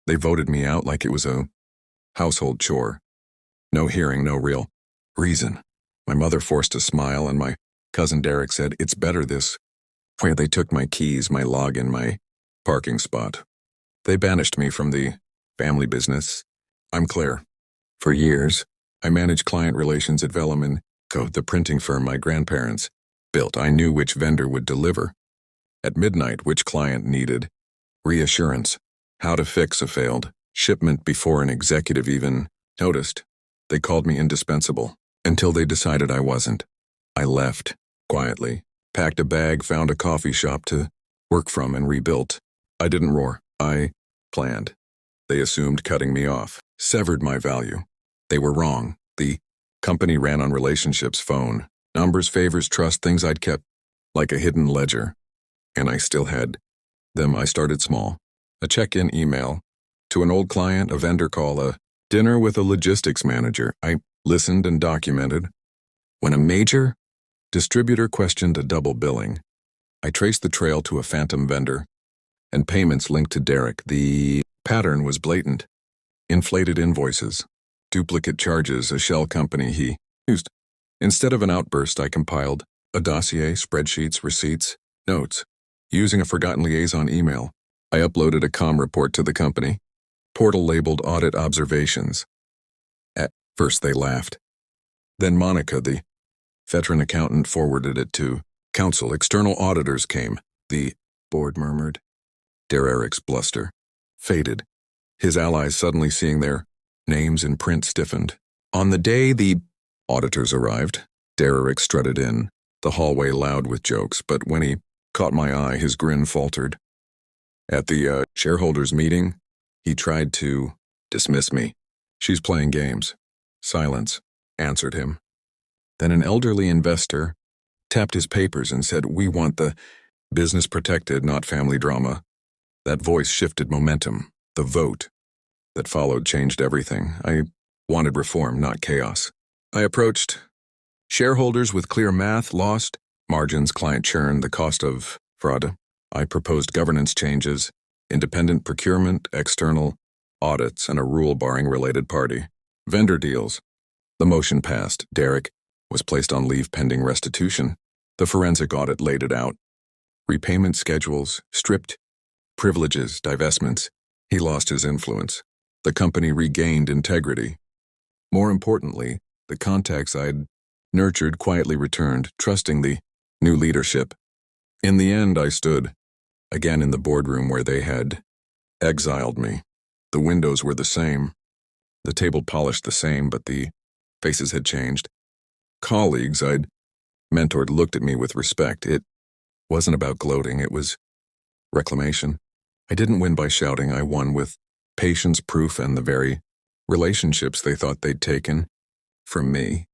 They voted me out like it was a household chore. No hearing, no real reason. My mother forced a smile, and my cousin Derek said, "It's better this way." They took my keys, my login, my parking spot. They banished me from the family business. I'm clear. For years, I managed client relations at Vellum & Co., the printing firm my grandparents built. I knew which vendor would deliver at midnight, which client needed reassurance, how to fix a failed shipment before an executive even noticed. They called me indispensable until they decided I wasn't. I left quietly, packed a bag, found a coffee shop to work from, and rebuilt. I didn't roar. I planned. They assumed cutting me off severed my value. They were wrong. The company ran on relationships, phone numbers, favors, trust, things I'd kept like a hidden ledger. And I still had them. I started small. A check-in email to an old client, a vendor call, a dinner with a logistics manager. I listened and documented. When a major distributor questioned a double billing, I traced the trail to a phantom vendor and payments linked to Derek. The pattern was blatant. Inflated invoices, duplicate charges, a shell company he used. Instead of an outburst, I compiled a dossier, spreadsheets, receipts, notes. Using a forgotten liaison email, I uploaded a comm report to the company portal labeled Audit Observations. At first they laughed. Then Monica, the veteran accountant, forwarded it to counsel. External auditors came. The board murmured. Derek's bluster faded. His allies, suddenly seeing their names in print, stiffened. On the day the auditors arrived, Derek strutted in, the hallway loud with jokes, but when he caught my eye, his grin faltered. At the shareholders' meeting, he tried to dismiss me. "She's playing games." Silence answered him. Then an elderly investor tapped his papers and said, "We want the business protected, not family drama." That voice shifted momentum. The vote that followed changed everything. I wanted reform, not chaos. I approached shareholders with clear math, lost margins, client churn, the cost of fraud. I proposed governance changes, independent procurement, external audits, and a rule barring related party vendor deals. The motion passed. Derek was placed on leave pending restitution. The forensic audit laid it out. Repayment schedules, stripped privileges, divestments. He lost his influence. The company regained integrity. More importantly, the contacts I'd nurtured quietly returned, trusting the new leadership. In the end, I stood again in the boardroom where they had exiled me. The windows were the same, the table polished the same, but the faces had changed. Colleagues I'd mentored looked at me with respect. It wasn't about gloating, it was reclamation. I didn't win by shouting, I won with patience, proof, and the very relationships they thought they'd taken from me.